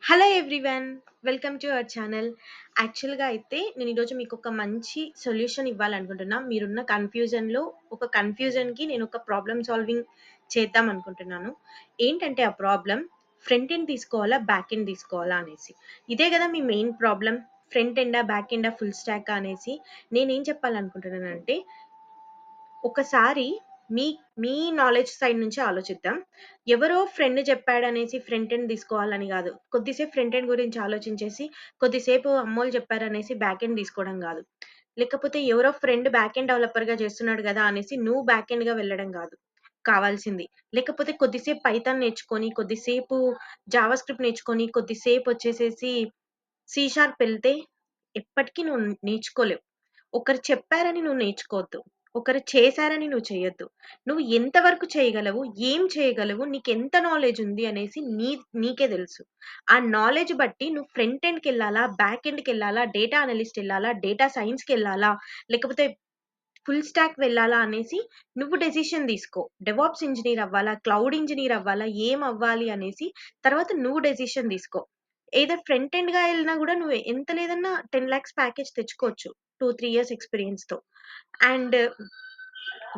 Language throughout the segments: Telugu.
Hello everyone, welcome to our channel. యాక్చువల్గా అయితే నేను ఈరోజు మీకు ఒక మంచి సొల్యూషన్ ఇవ్వాలనుకుంటున్నా. మీరున్న కన్ఫ్యూజన్లో ఒక కన్ఫ్యూజన్కి నేను ఒక ప్రాబ్లమ్ సాల్వింగ్ చేద్దాం అనుకుంటున్నాను. ఏంటంటే ఆ ప్రాబ్లం ఫ్రంట్ ఎండ్ తీసుకోవాలా, బ్యాక్ ఎండ్ తీసుకోవాలా అనేసి. ఇదే కదా మీ మెయిన్ ప్రాబ్లం, ఫ్రంట్ ఎండా, బ్యాక్ ఎండా, ఫుల్ స్టాక్ అనేసి. నేనేం చెప్పాలనుకుంటున్నానంటే ఒకసారి మీ మీ నాలెడ్జ్ సైడ్ నుంచి ఆలోచిద్దాం. ఎవరో ఫ్రెండ్ చెప్పాడనేసి ఫ్రంట్ ఎండ్ తీసుకోవాలని గాదు. కొద్దిసేపు ఫ్రంట్ ఎండ్ గురించి ఆలోచించేసి, కొద్దిసేపు అమ్మోళ్ళు చెప్పారనేసి బ్యాక్ ఎండ్ తీసుకోవడం గాదు. లేకపోతే ఎవరో ఫ్రెండ్ బ్యాక్ ఎండ్ డెవలపర్‌గా చేస్తున్నాడు గదా అనేసి నువ్వు బ్యాక్ ఎండ్‌గా వెళ్ళడం గాదు కావాల్సింది. లేకపోతే కొద్దిసేపు పైథాన్ నేర్చుకొని, కొద్దిసేపు జావా స్క్రిప్ట్ నేర్చుకొని, కొద్దిసేపొచ్చేసేసి సి షార్ప్ ఎళ్తే ఎప్పటికి నువ్వు నేర్చుకోలేవు. ఒకరు చెప్పారని నువ్వు నేర్చుకోవద్దు. ఒకరు చేశారని నువ్వు చేయొద్దు. నువ్వు ఎంత వరకు చేయగలవు? ఏం చేయగలవు? నీకెంత నాలెడ్జ్ ఉంది అనేసి నీకే తెలుసు. ఆ నాలెడ్జ్ బట్టి నువ్వు ఫ్రంట్ ఎండ్‌కెళ్ళాలా? బ్యాక్ ఎండ్‌కెళ్ళాలా? డేటా అనలిస్ట్ ఎళ్ళాలా? డేటా సైన్స్‌కెళ్ళాలా? లేకపోతే ఫుల్ స్టాక్ వెళ్ళాలా అనేసి నువ్వు డెసిషన్ తీసుకో. డెవాప్స్ ఇంజినీర్ అవ్వాలా? క్లౌడ్ ఇంజినీర్ అవ్వాలా? ఏం అవ్వాలి అనేసి తర్వాత నువ్వు డెసిషన్ తీసుకో. ఎయిదర్ ఫ్రంట్ ఎండ్‌గా ఎళ్ళినా గూడా నువ్వు ఎంత లేదన్నా 10,00,000 ప్యాకేజ్ తెచ్చుకోవచ్చు. 2, 3 ఇయర్స్ ఎక్స్‌పీరియన్స్‌తో. అండ్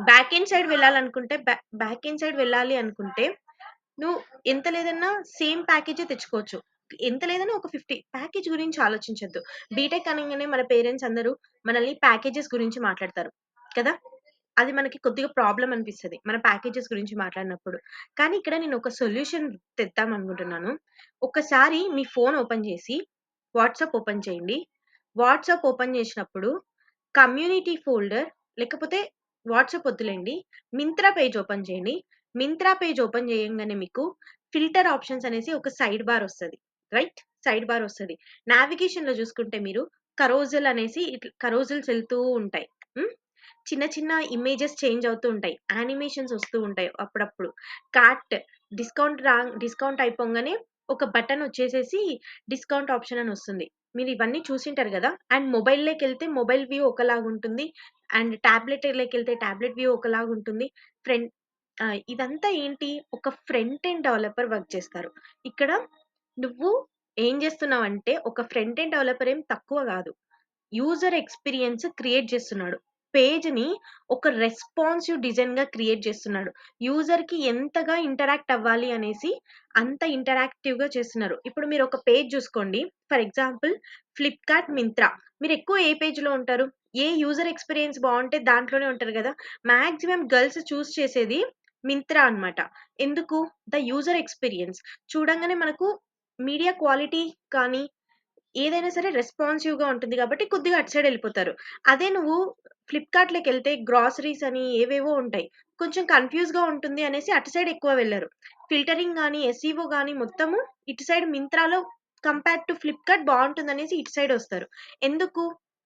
బ్యాక్ ఎండ్ సైడ్ వెళ్ళాలనుకుంటే బ్యాక్ ఎండ్ సైడ్ వెళ్ళాలి అనుకుంటే నువ్వు ఎంత లేదన్నా సేమ్ ప్యాకేజే తెచ్చుకోవచ్చు. ఎంత లేదన్నా ఒక 50 ప్యాకేజ్ గురించి ఆలోచించొద్దు. బీటెక్ అనంగానే మన పేరెంట్స్ అందరూ మనల్ని ప్యాకేజెస్ గురించి మాట్లాడతారు కదా! అది మనకి కొద్దిగా ప్రాబ్లమ్ అనిపిస్తది. మన ప్యాకేజెస్ గురించి మాట్లాడినప్పుడు. కానీ ఇక్కడ నేను ఒక సొల్యూషన్ తెద్దాం అనుకుంటున్నాను. ఒక్కసారి మీ ఫోన్ ఓపెన్ చేసి వాట్సాప్ ఓపెన్ చేయండి. వాట్సాప్ ఓపెన్ చేసినప్పుడు కమ్యూనిటీ ఫోల్డర్ లేకపోతే వాట్సాప్ వద్దులేండి. మింత్రా పేజ్ ఓపెన్ చేయండి. మింత్రా పేజ్ ఓపెన్ చేయంగానే మీకు ఫిల్టర్ ఆప్షన్స్ అనేసి ఒక సైడ్ బార్ వస్తది. రైట్? సైడ్ బార్ వస్తది. నావిగేషన్‌లో చూసుకుంటే మీరు కరోజల్ అనేసి కరోజల్స్ ఎళ్తూ ఉంటాయి. హ్మ్. చిన్న చిన్న ఇమేజెస్ చేంజ్ అవుతూ ఉంటాయి. యానిమేషన్స్ వస్తూ ఉంటాయి అప్పుడప్పుడు. కార్ట్ డిస్కౌంట్ అయిపోంగానే ఒక బటన్ వచ్చేసేసి డిస్కౌంట్ ఆప్షన్ అని వస్తుంది. మీరు ఇవన్నీ చూసింటారు గదా! అండ్ మొబైల్‌లోకెళ్తే మొబైల్ వ్యూ ఒకలాగుంటుంది. అండ్ టాబ్లెట్‌లోకెళ్తే టాబ్లెట్ వ్యూ ఒకలాగుంటుంది. ఫ్రంట్ ఇదంతా ఏంటి? ఒక ఫ్రంట్ ఎండ్ డెవలపర్ వర్క్ చేస్తారు. ఇక్కడ నువ్వు ఏం జేస్తున్నావంటే ఒక ఫ్రంట్ ఎండ్ డెవలపర్ ఏం తక్కువ గాదు. యూజర్ ఎక్స్‌పీరియన్స్ క్రియేట్ చేస్తున్నాడు. పేజ్‌ని ఒక రెస్పాన్సివ్ డిజైన్‌గా క్రియేట్ చేస్తున్నాడు. యూజర్‌కి ఎంతగా ఇంటరాక్ట్ అవ్వాలి అనేసి అంత ఇంటరాక్టివ్‌గా చేస్తున్నారు. ఇప్పుడు మీరు ఒక పేజ్ చూసుకోండి. For example Flipkart, Myntra. మీరెక్కువ ఏ పేజ్‌లో ఉంటారు? ఏ యూజర్ ఎక్స్‌పీరియన్స్ బావుంటే దాంట్లోనే ఉంటారు గదా! మాక్సిమం గర్ల్స్ చూజ్ చేసేది మింత్రా అన్నమాట. ఎందుకు? The user experience. చూడంగానే మనకు మీడియా క్వాలిటీ కానీ ఏదైనా సరే రెస్పాన్సివ్‌గా ఉంటుంది గాబట్టి కొద్దిగా అటు సైడ్ ఎళ్ళిపోతారు. అదే నువ్వు ఫ్లిప్‌కార్ట్‌లోకెళ్తే గ్రాసరీస్ అని ఏవేవో ఉంటాయి. కొంచెం కన్‌ఫ్యూజ్‌గా ఉంటుంది అనేసి అటు సైడ్ ఎక్కువ వెళ్లరు. ఫిల్టరింగ్ గాని, ఎస్ఈఓ గాని మొత్తము ఇటు సైడ్ మింత్రాలో కంపేర్ టు ఫ్లిప్‌కార్ట్ బావుంటుందనేసి ఇటు సైడ్ ఒస్తారు. ఎందుకు?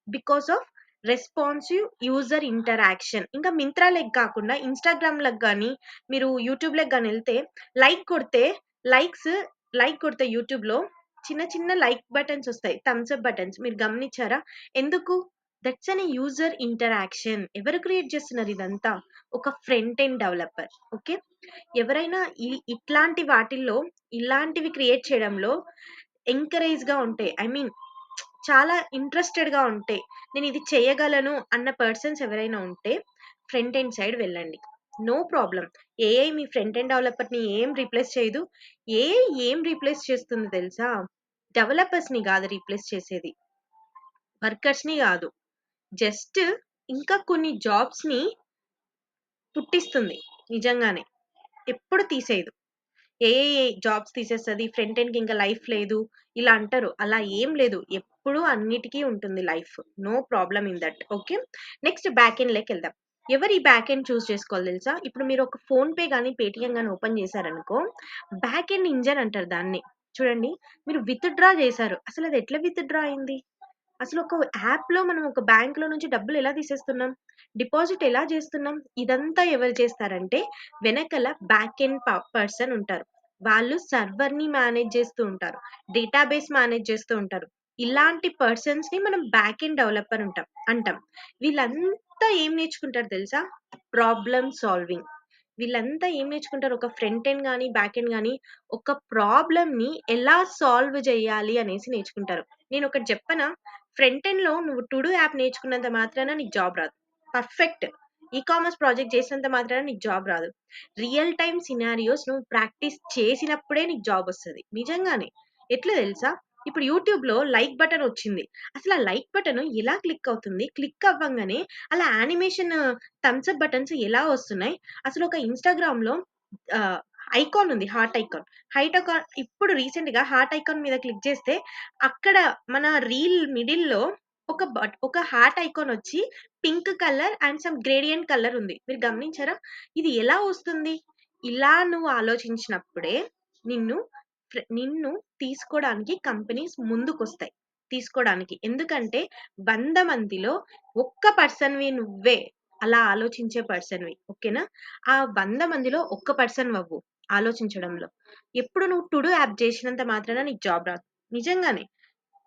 Because of responsive user interaction. ఇంకా మింత్రా‌లకి కాకుండా ఇన్‌స్టాగ్రామ్‌లకి గాని, మీరు యూట్యూబ్‌లకి గాని ఎళ్తే లైక్ కొడితే లైక్స్ లైక్ కొడితే యూట్యూబ్‌లో చిన్న చిన్న లైక్ బటన్స్ ఒస్తాయి. Thumbs up buttons. మీరు గమనిచ్చారా? ఎందుకు? That's an user interaction. ఎవరు క్రియేట్ చేస్తున్నారు ఇదంతా? ఒక ఫ్రంట్ ఎండ్ డెవలపర్. ఓకే. ఎవరైనా ఇట్లాంటి వాటిల్లో ఇలాంటివి క్రియేట్ చేయడంలో ఎంకరేజ్‌గా ఉంటే ఐ మీన్ చాలా ఇంట్రెస్టెడ్‌గా ఉంటే, నేనిది చేయగలను అన్న పర్సన్స్ ఎవరైనా ఉంటే ఫ్రంట్ ఎండ్ సైడ్ వెళ్ళండి. No problem. ఏఐ మీ ఫ్రంట్ ఎండ్ డెవలపర్‌ని ఏం రీప్లేస్ చేయదు. ఏఐ ఏం రీప్లేస్ చేస్తుంది తెలుసా? డెవలపర్స్‌ని గాదు రీప్లేస్ చేసేది. వర్కర్స్‌ని గాదు. జస్ట్ ఇంకా కొన్ని జాబ్స్‌ని పుట్టిస్తుంది నిజంగానే. ఎప్పుడు తీసేయదు. ఏఐ జాబ్స్ తీసేస్తది. ఫ్రంట్ ఎండ్‌కి ఇంకా లైఫ్ లేదు. ఇలా అంటారు. అలా ఏం లేదు. ఎప్పుడూ అన్నిటికి ఉంటుంది life. No problem in that. Okay. Next back ఎండ్‌లోకెళ్దాం. ఎవరు ఈ బ్యాక్ ఎండ్ చూజ్ చేసుకోవాలి తెలుసా? ఇప్పుడు మీరు ఒక ఫోన్‌పే గాని, పేటీఎం గాని ఓపెన్ చేశారనుకో, బ్యాక్ ఎండ్ ఇంజిన్ అంటారు దాన్ని. చూడండి. మీరు విత్‌డ్రా చేశారు. అసలది ఎట్లా విత్‌డ్రా అయింది? అసలొక యాప్‌లో మనం ఒక బ్యాంక్‌లో నుంచి డబ్బులు ఎలా తీసేస్తున్నాం? డిపాజిట్ ఎలా చేస్తున్నాం? ఇదంతా ఎవరు చేస్తారంటే వెనకల బ్యాక్ ఎండ్ పర్సన్ ఉంటారు. వాళ్ళు సర్వర్‌ని మేనేజ్ చేస్తూ ఉంటారు. డేటాబేస్ మేనేజ్ చేస్తూ ఉంటారు. ఇలాంటి పర్సన్స్‌ని మనం బ్యాక్ ఎండ్ డెవలపర్ అంటాం. వీళ్ళంతా ఏం నేర్చుకుంటారు తెలుసా? Problem solving. వీళ్ళంతా ఏం నేర్చుకుంటారు? ఒక ఫ్రంట్ ఎండ్ గాని, బ్యాక్ ఎండ్ గాని ఒక ప్రాబ్లమ్‌ని ఎలా సాల్వ్ జేయాలి అనేసి నేర్చుకుంటారు. నేనొకటి చెప్పనా? ఫ్రంట్ ఎండ్‌లో నువ్వు టు డూ యాప్ నేర్చుకున్నంత మాత్రాన నీకు జాబ్ రాదు. పర్ఫెక్ట్. కామర్స్ ప్రాజెక్ట్ చేసినంత మాత్రాన నీకు జాబ్ రాదు. రియల్ టైమ్ సినారియోస్ నువ్వు ప్రాక్టీస్ చేసినప్పుడే నీకు జాబొస్తది. నిజంగానే. ఎట్లా తెలుసా? ఇప్పుడు యూట్యూబ్‌లో లైక్ బటన్ వచ్చింది. అసలు ఆ లైక్ బటన్ ఎలా క్లిక్ అవుతుంది? క్లిక్ అవ్వంగానే అలా యానిమేషన్ థమ్స్ అప్ బటన్స్ ఎలా వస్తున్నాయి? అసలు ఒక ఇన్‌స్టాగ్రామ్‌లో ఆహ్, ఐకాన్ ఉంది. Heart icon. ఇప్పుడు రీసెంట్‌గా హార్ట్ ఐకాన్ మీద క్లిక్ చేస్తే అక్కడ మన రీల్ మిడిల్‌లో ఒక హార్ట్ ఐకాన్ వచ్చి pink colour and some gradient colour ఉంది. మీరు గమనించారా? ఇది ఎలా వస్తుంది? ఇలా నువ్వు ఆలోచించినప్పుడే నిన్ను నిన్ను తీసుకోడానికి కంపెనీస్ ముందుకొస్తాయి. తీసుకోడానికి. ఎందుకంటే 100 మందిలో ఒక్క పర్సన్‌వి నువ్వే. అలా ఆలోచించే పర్సన్‌వి. ఓకేనా? ఆ 100 మందిలో ఒక్క పర్సన్‌వవ్వు ఆలోచించడంలో. ఎప్పుడు నువ్వు టు డూ యాప్ చేసినంత మాత్రాన నీకు జాబ్ రాదు. నిజంగానే.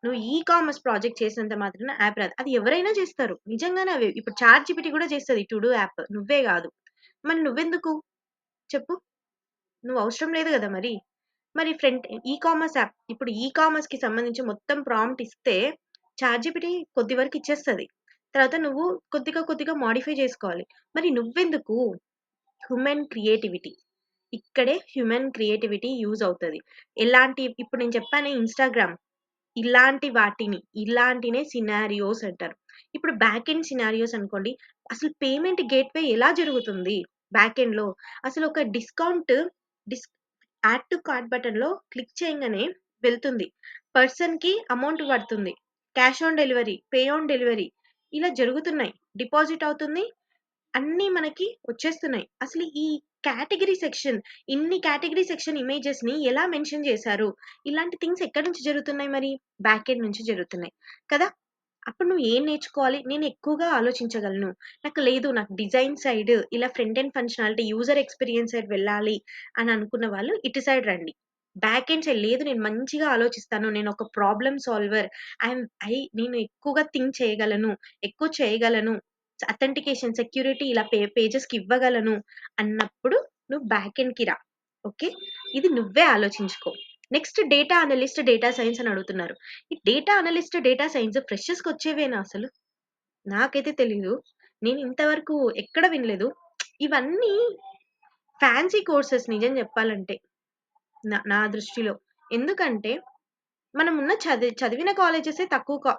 నువ్వు కామర్స్ ప్రాజెక్ట్ చేసినంత మాత్రాన యాప్ రాదు. అది ఎవరైనా చేస్తారు. నిజంగానే అవి ఇప్పుడు చాట్ జీపీటీ కూడా చేస్తది టు డూ యాప్. నువ్వే గాదు. మరి నువ్వెందుకు చెప్పు? నువ్వు అవసరం లేదు గదా మరి. మరి కామర్స్ యాప్ ఇప్పుడు కామర్స్‌కి సంబంధించి మొత్తం ప్రాంప్ట్ ఇస్తే చాట్ జీపీటీ కొద్ది వరకు ఇచ్చేస్తది. తర్వాత నువ్వు కొద్దిగా మోడిఫై చేసుకోవాలి. మరి నువ్వెందుకు? Human creativity. ఇక్కడే హ్యూమన్ క్రియేటివిటీ యూజ్ అవుతది. ఇప్పుడు నేను చెప్పానే ఇన్‌స్టాగ్రామ్. ఇలాంటినే సినారియోస్ అంటారు. ఇప్పుడు బ్యాక్ ఎండ్ సినారియోస్ అనుకోండి. అసలు పేమెంట్ గేట్‌వే ఎలా జరుగుతుంది? బ్యాక్ ఎండ్‌లో అసలు ఒక డిస్ యాడ్ టు కార్ట్ బటన్‌లో క్లిక్ చేయంగానే వెళ్తుంది. పర్సన్‌కి అమౌంట్ పడుతుంది. Cash on delivery, pay on delivery ఇలా జరుగుతున్నాయి. డిపాజిట్ అవుతుంది. అన్నీ మనకి వచ్చేస్తున్నాయి. అసలు కేటగరీ సెక్షన్ ఇమేజెస్‌ని ఎలా మెన్షన్ చేశారు? ఇలాంటి థింగ్స్ ఎక్కడి నుంచి జరుగుతున్నాయి మరి? బ్యాక్ ఎండ్ నుంచి జరుగుతున్నాయి. కదా! అప్పుడు నువ్వు ఏం నేర్చుకోవాలి? నేను ఎక్కువగా ఆలోచించగలను. నాకు డిజైన్ సైడ్ ఇలా front end functionality, user experience side వెళ్ళాలి అని అనుకున్న వాళ్ళు ఇటు సైడ్ రండి. బ్యాక్ ఎండ్ సైడ్ లేదు నేను మంచిగా ఆలోచిస్తాను. నేను ఒక ప్రాబ్లమ్ సాల్వర్. నేను ఎక్కువగా థింక్ చేయగలను. ఎక్కువ చేయగలను. సెక్యూరిటీ ఇలా పేజెస్‌కి ఇవ్వగలను అన్నప్పుడు నువ్వు బ్యాక్ ఎండ్‌కి రా. ఓకే. ఇది నువ్వే ఆలోచించుకో. Next data analyst, data science అని అడుగుతున్నారు. ఈ డేటా అనలిస్ట్, డేటా సైన్స్ ఫ్రెషర్స్‌కి వచ్చేవేనా అసలు? నాకైతే తెలీదు. నేను ఇంతవరకు ఎక్కడ వినలేదు. ఇవన్నీ ఫ్యాన్సీ కోర్సెస్ నిజం చెప్పాలంటే. నా దృష్టిలో. ఎందుకంటే చదివిన కాలేజెసే తక్కువ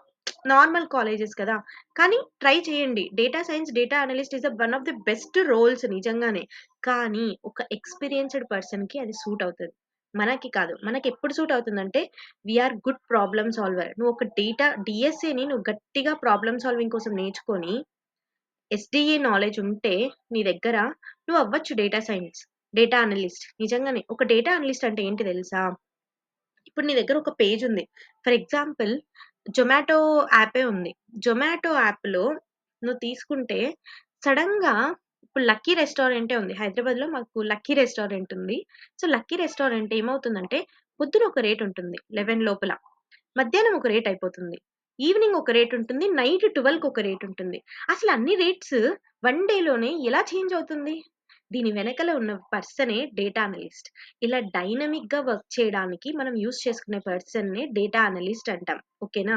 నార్మల్ కాలేజెస్ కదా! కానీ ట్రై చేయండి. Data science, data analyst is one of the best roles నిజంగానే. కానీ ఒక ఎక్స్‌పీరియన్స్‌డ్ పర్సన్‌కి అది సూట్ అవుతది. మనకి కాదు. మనకెప్పుడు సూట్ అవుతుందంటే గుడ్ ప్రాబ్లమ్ సాల్వర్. నువ్వు ఒక డీఎస్ఏని నువ్వు గట్టిగా ప్రాబ్లమ్ సాల్వింగ్ కోసం నేర్చుకొని, ఎస్‌డీఏ నాలెడ్జ్ ఉంటే నీ దగ్గర నువ్వు అవ్వచ్చు డేటా సైన్స్, డేటా అనలిస్ట్. నిజంగానే. ఒక డేటా అనలిస్ట్ అంటే ఏంటి తెలుసా? ఇప్పుడు నీ దగ్గర ఒక పేజ్ ఉంది. ఫర్ ఎగ్జాంపుల్ జొమాటో యాపే ఉంది. జొమాటో యాప్‌లో నువ్వు తీసుకుంటే సడెన్‌గా ఇప్పుడు 'లక్కీ రెస్టారెంటే' ఉంది. హైదరాబాద్‌లో మాకు 'లక్కీ రెస్టారెంట్' ఉంది. సో, 'లక్కీ రెస్టారెంట్' ఏమవుతుందంటే పొద్దున ఒక రేట్ ఉంటుంది 11 లోపల. మధ్యాహ్నం ఒక రేట్ అయిపోతుంది. ఈవినింగ్ ఒక రేట్ ఉంటుంది. నైట్ 12కి ఒక రేట్ ఉంటుంది. అసలు అన్ని రేట్స్ వన్ డేలోనే ఎలా చేంజ్ అవుతుంది? దీని వెనకాల ఉన్న పర్సనే డేటా అనలిస్ట్. ఇలా డైనమిక్‌గా వర్క్ చేయడానికి మనం యూజ్ చేసుకునే పర్సన్‌నే డేటా అనలిస్ట్ అంటాం. ఓకేనా?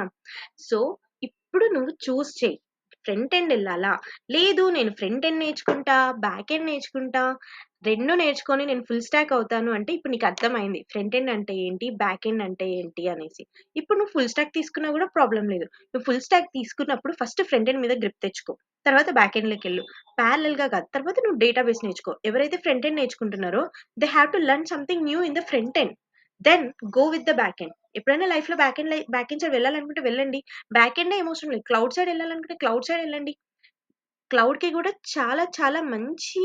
సో, ఇప్పుడు నువ్వు చూజ్ చెయి. ఫ్రంట్ ఎండ్ ఎళ్ళాలా? లేదు నేను ఫ్రంట్ ఎండ్ నేర్చుకుంటా, బ్యాక్ ఎండ్ నేర్చుకుంటా, 2 నేర్చుకొని నేను ఫుల్ స్టాక్ అవుతాను అంటే ఇప్పుడు నీకు అర్థమైంది. ఫ్రంట్ ఎండ్ అంటే ఏంటి? బ్యాక్ ఎండ్ అంటే ఏంటి అనేసి. ఇప్పుడు నువ్వు ఫుల్ స్టాక్ తీసుకున్నా గూడా ప్రాబ్లమ్ లేదు. నువ్వు ఫుల్ స్టాక్ తీసుకున్నప్పుడు ఫస్ట్ ఫ్రంట్ ఎండ్ మీద గ్రిప్ తెచ్చుకో. తర్వాత బ్యాక్ ఎండ్‌లోకెళ్ళు. ప్యారలెల్‌గా కాదు. తర్వాత నువ్వు డేటాబేస్ నేర్చుకో. ఎవరైతే ఫ్రంట్ ఎండ్ నేర్చుకుంటున్నారో they have to learn something new in the front end. Then go with the back end. ఎప్పుడైనా లైఫ్‌లో బ్యాక్ ఎండ్ సైడ్ వెళ్ళాలనుకుంటే వెళ్ళండి. బ్యాక్ ఎండే ఏం అవసరం లేదు. క్లౌడ్ సైడ్ ఎళ్ళాలనుకుంటే క్లౌడ్ సైడ్ ఎళ్ళండి. క్లౌడ్‌కి గూడా చాలా చాలా మంచి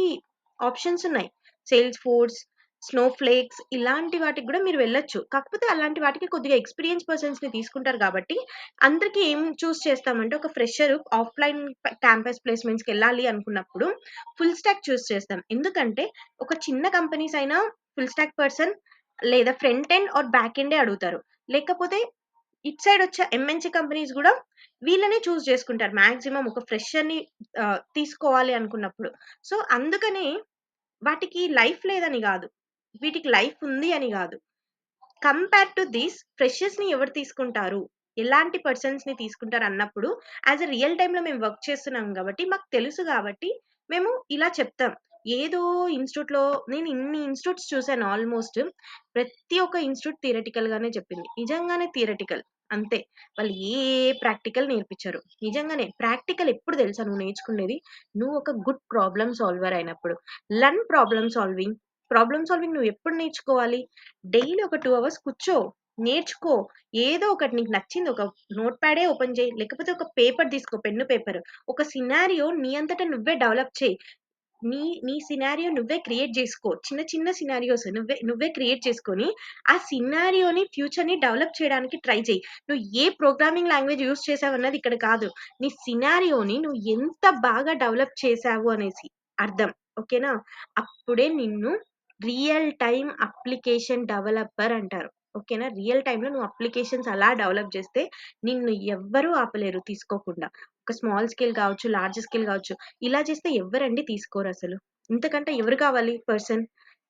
ఆప్షన్స్ ఉన్నాయి. సేల్స్ ఫోర్స్, స్నోఫ్లేక్స్ ఇలాంటి వాటికి గూడా మీరు వెళ్ళొచ్చు. కాకపోతే అలాంటి వాటికి కొద్దిగా ఎక్స్‌పీరియన్స్ పర్సన్స్‌ని తీసుకుంటారు గాబట్టి, అందరికి ఏం చూజ్ చేస్తామంటే ఒక ఫ్రెషర్ ఆఫ్‌లైన్ క్యాంపస్ ప్లేస్‌మెంట్స్‌కెళ్ళాలి అనుకున్నప్పుడు ఫుల్ స్టాక్ చూజ్ చేస్తాం. ఎందుకంటే ఒక చిన్న కంపెనీస్ అయినా ఫుల్ స్టాక్ పర్సన్ లేదా ఫ్రంట్ ఎండ్ ఆర్ బ్యాక్ ఎండే అడుగుతారు. లేకపోతే ఇటు సైడ్ వచ్చే ఎంఎన్‌సి కంపెనీస్ గూడా వీళ్ళనే చూజ్ చేసుకుంటారు. మాక్సిమం ఒక ఫ్రెషర్‌ని తీసుకోవాలి అనుకున్నప్పుడు. సో, అందుకని వాటికి లైఫ్ లేదని గాదు. వీటికి లైఫ్ ఉంది అని గాదు. కంపేర్ టు దిస్ ఫ్రెషర్స్‌ని ఎవరు తీసుకుంటారు? ఎలాంటి పర్సన్స్‌ని తీసుకుంటారు అన్నప్పుడు యాస్ ఎ రియల్ టైమ్‌లో మేము వర్క్ చేస్తున్నాం గాబట్టి, మాకు తెలుసు గాబట్టి, మేము ఇలా చెప్తాం. ఏదో ఇన్‌స్టిట్యూట్‌లో నేను ఇన్ని ఇన్‌స్టిట్యూట్స్ చూసాను ఆల్‌మోస్ట్. ప్రతి ఒక్క ఇన్‌స్టిట్యూట్ థియరటికల్ గానే చెప్పింది. నిజంగానే థియరటికల్ అంతే. వాళ్ళు ప్రాక్టికల్ నేర్పించరు. నిజంగానే ప్రాక్టికల్ ఎప్పుడు తెలుసా నువ్వు నేర్చుకునేది? నువ్వు ఒక గుడ్ ప్రాబ్లమ్ సాల్వర్ అయినప్పుడు. Learn problem solving. Problem solving నువ్వు ఎప్పుడు నేర్చుకోవాలి? డైలీ ఒక 2 అవర్స్ కూర్చో. నేర్చుకో. ఏదో ఒకటి నీకు నచ్చింది ఒక నోట్ ప్యాడే ఓపెన్ చెయి. లేకపోతే ఒక పేపర్ తీసుకో పెన్ను, పేపర్. ఒక సినారియో నీ అంతట నువ్వే డెవలప్ చెయి. నీ నీ సినారియో నువ్వే క్రియేట్ జేసుకో. చిన్న చిన్న సినారియోస్ నువ్వే క్రియేట్ చేసుకొని, ఆ సినారియోని ఫ్యూచర్‌ని డెవలప్ చేయడానికి ట్రై చెయి. నువ్వు ఏ ప్రోగ్రామింగ్ లాంగ్వేజ్ యూజ్ చేసావన్నది ఇక్కడ కాదు. నీ సినారియోని నువ్వు ఎంత బాగా డెవలప్ చేసావు అనేసి అర్థం. ఓకేనా? అప్పుడే నిన్ను రియల్ టైమ్ అప్లికేషన్ డెవలపర్ అంటారు. ఓకేనా? రియల్ టైమ్‌లో నువ్వు అప్లికేషన్స్ అలా డెవలప్ చేస్తే నిన్ను ఎవ్వరు ఆపలేరు తీసుకోకుండా. ఒక స్మాల్ స్కేల్ కావచ్చు, లార్జ్ స్కేల్ కావచ్చు. ఇలా చేస్తే ఎవ్వరండి తీసుకోరసలు. ఇంతకంటే ఎవరు కావాలి పర్సన్?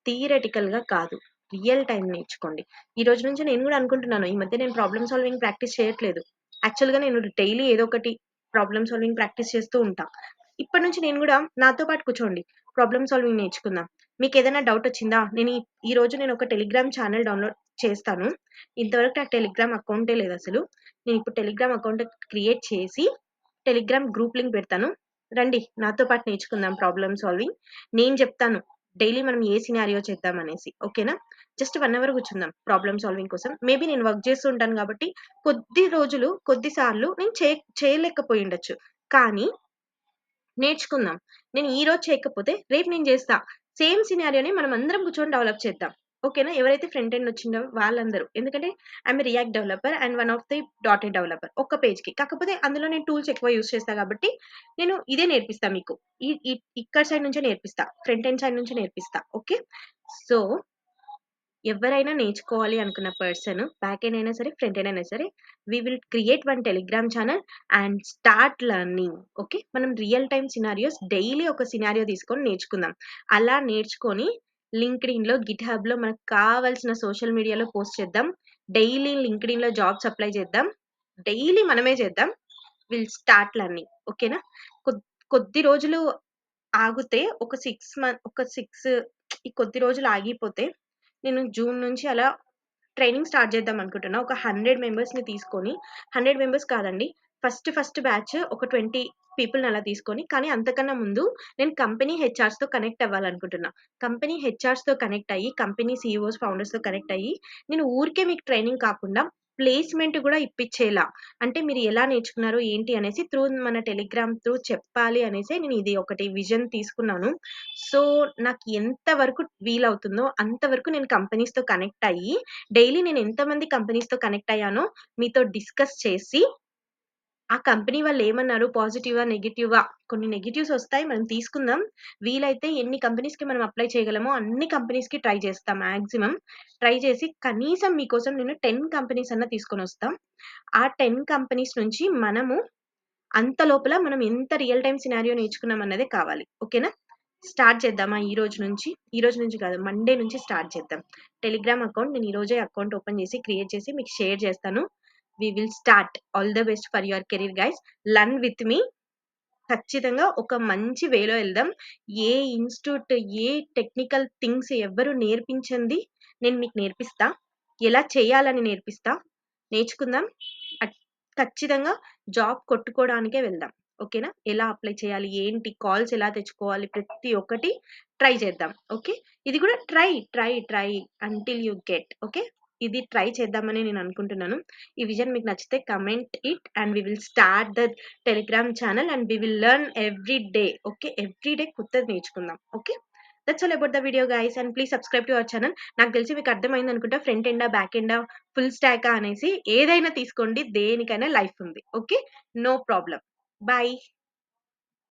థియరటికల్‌గా కాదు. రియల్ టైమ్ నేర్చుకోండి. ఈ రోజు నుంచి నేను గూడా అనుకుంటున్నాను. ఈ మధ్య నేను ప్రాబ్లమ్ సాల్వింగ్ ప్రాక్టీస్ చేయట్లేదు. యాక్చువల్‌గా నేను డైలీ ఏదో ఒకటి ప్రాబ్లమ్ సాల్వింగ్ ప్రాక్టీస్ చేస్తూ ఉంటా. ఇప్పటి నుంచి నేను గూడా నాతో పాటు కూర్చోండి. ప్రాబ్లమ్ సాల్వింగ్ నేర్చుకుందాం. మీకేదైనా డౌట్ వచ్చిందా? ఈరోజు నేను ఒక టెలిగ్రామ్ ఛానెల్ డౌన్‌లోడ్ చేస్తాను. ఇంతవరకు నాకు టెలిగ్రామ్ అకౌంటే లేదసలు. నేనిప్పుడు టెలిగ్రామ్ అకౌంట్ క్రియేట్ చేసి, టెలిగ్రామ్ గ్రూప్ లింక్ పెడతాను. రండి నాతో పాటు నేర్చుకుందాం ప్రాబ్లమ్ సాల్వింగ్. నేను జెప్తాను. డైలీ మనం ఏ సినారియో చేద్దాం అనేసి. ఓకేనా? జస్ట్ 1 అవర్ కూర్చుందాం ప్రాబ్లమ్ సాల్వింగ్ కోసం. మేబీ నేను వర్క్ చేస్తూ ఉంటాను గాబట్టి, కొద్ది రోజులు, కొద్ది సార్లు నేను చేయలేకపోయుండొచ్చు. కానీ నేర్చుకుందాం. నేను ఈరోజు చేయకపోతే రేపు నేను జేస్తా. సేమ్ సినారియోని మనం అందరం కూర్చొని డెవలప్ చేద్దాం. ఓకేనా? ఎవరైతే ఫ్రంట్ ఎండ్ వచ్చిందో వాళ్ళందరూ. ఎందుకంటే I'm a react developer and one of the dotted developer. ఒక్క పేజ్‌కి. కాకపోతే అందులో నేను టూల్స్ ఎక్కువ యూజ్ చేస్తా కాబట్టి నేను ఇదే నేర్పిస్తా మీకు. ఈ ఈ ఇక్కడ సైడ్ నుంచే నేర్పిస్తా. ఫ్రంట్ ఎండ్ సైడ్ నుంచే నేర్పిస్తా. ఓకే. సో ఎవరైనా నేర్చుకోవాలి అనుకున్న పర్సన్ బ్యాక్ ఎండ్ అయినా సరే, ఫ్రంట్ ఎండ్ అయినా సరే, we will create one Telegram channel and start learning. Okay. మనం రియల్ టైమ్ సినారియోస్ డైలీ ఒక సినారియో తీసుకొని నేర్చుకుందాం. అలా నేర్చుకొని లింక్డ్ఇన్‌లో, గిట్‌హబ్‌లో మనకు కావాల్సిన సోషల్ మీడియాలో పోస్ట్ చేద్దాం. డైలీ లింక్డ్ఇన్‌లో జాబ్స్ అప్లై చేద్దాం. డైలీ మనమే చేద్దాం. Will start learning. ఓకేనా? కొద్ కొద్ది రోజులు ఆగితే ఒక 6 ఈ కొద్ది రోజులు ఆగిపోతే నేను జూన్ నుంచి అలా ట్రైనింగ్ స్టార్ట్ చేద్దాం అనుకుంటున్నా. ఒక 100 మెంబర్స్‌ని తీసుకొని 100 మెంబర్స్ కాదండి. ఫస్ట్ బ్యాచ్ ఒక 20 పీపుల్‌ని అలా తీసుకొని కానీ అంతకన్నా ముందు నేను కంపెనీ హెచ్ఆర్స్‌తో కనెక్ట్ అవ్వాలనుకుంటున్నా. కంపెనీ హెచ్ఆర్స్‌తో కనెక్ట్ అయ్యి, కంపెనీ సీఈఓస్, ఫౌండర్స్‌తో కనెక్ట్ అయ్యి, నేను ఊరికే మీకు ట్రైనింగ్ కాకుండా ప్లేస్‌మెంట్ గూడా ఇప్పిచ్చేలా అంటే మీరు ఎలా నేర్చుకున్నారు ఏంటి అనేసి మన టెలిగ్రామ్ త్రూ చెప్పాలి అనేసే నేను ఇది ఒకటి విజన్ తీసుకున్నాను. సో, నాకు ఎంత వరకు వీలవుతుందో అంతవరకు నేను కంపెనీస్‌తో కనెక్ట్ అయ్యి డైలీ నేను ఎంతమంది కంపెనీస్‌తో కనెక్ట్ అయ్యానో మీతో డిస్కస్ చేసి, ఆ కంపెనీ వాళ్ళేమన్నారు పాజిటివా? నెగెటివా? కొన్ని నెగెటివ్స్ ఒస్తాయి. మనం తీసుకుందాం. వీలైతే ఎన్ని కంపెనీస్‌కి మనం అప్లై చేయగలమో అన్ని కంపెనీస్‌కి ట్రై చేస్తా మాక్సిమం. ట్రై చేసి కనీసం మీకోసం నేను 10 కంపెనీస్ అన్నా తీసుకొనొస్తా. ఆ 10 కంపెనీస్ నుంచి మనము అంత లోపల మనం ఎంత రియల్ టైమ్ సినారియో నేర్చుకున్నాం అన్నదే కావాలి. ఓకేనా? స్టార్ట్ చేద్దామా ఈ రోజు నుంచి? ఈ రోజు నుంచి కాదు మండే నుంచి స్టార్ట్ చేద్దాం. టెలిగ్రామ్ అకౌంట్ నేను ఈరోజే అకౌంట్ ఓపెన్ చేసి, క్రియేట్ చేసి మీకు షేర్ చేస్తాను. We will start. All the best for your career guys. Learn with me. ఖచ్చితంగా ఒక మంచి వేలో ఎళ్దాం. ఏ ఇన్‌స్టిట్యూట్, ఏ టెక్నికల్ థింగ్స్ ఎవ్వరు నేర్పించంది నేను మీకు నేర్పిస్తా. ఎలా చేయాలని నేర్పిస్తా. నేర్చుకుందాం. అట్ ఖచ్చితంగా జాబ్ కొట్టుకోవడానికే వెళ్దాం. ఓకేనా? ఎలా అప్లై చేయాలి? ఏంటి? కాల్స్ ఎలా తెచ్చుకోవాలి? ప్రతి ఒక్కటి ట్రై చేద్దాం. ఓకే. ఇది కూడా try until you get. Okay. ఇది ట్రై చేద్దామని నేను అనుకుంటున్నాను. ఈ విజన్ మీకు నచ్చితే comment it and we will start the Telegram channel and we will learn every day. Okay. Every day కొత్తది నేర్చుకుందాం. Okay. That's all about the video guys and please subscribe to our channel. నాకు తెలిసి మీకు అర్థమైంది అనుకుంటా. ఫ్రంట్ ఎండా, బ్యాక్ ఎండా, ఫుల్ స్టాకా అనేసి ఏదైనా తీసుకోండి. దేనికైనా లైఫ్ ఉంది. ఓకే. No problem. బై.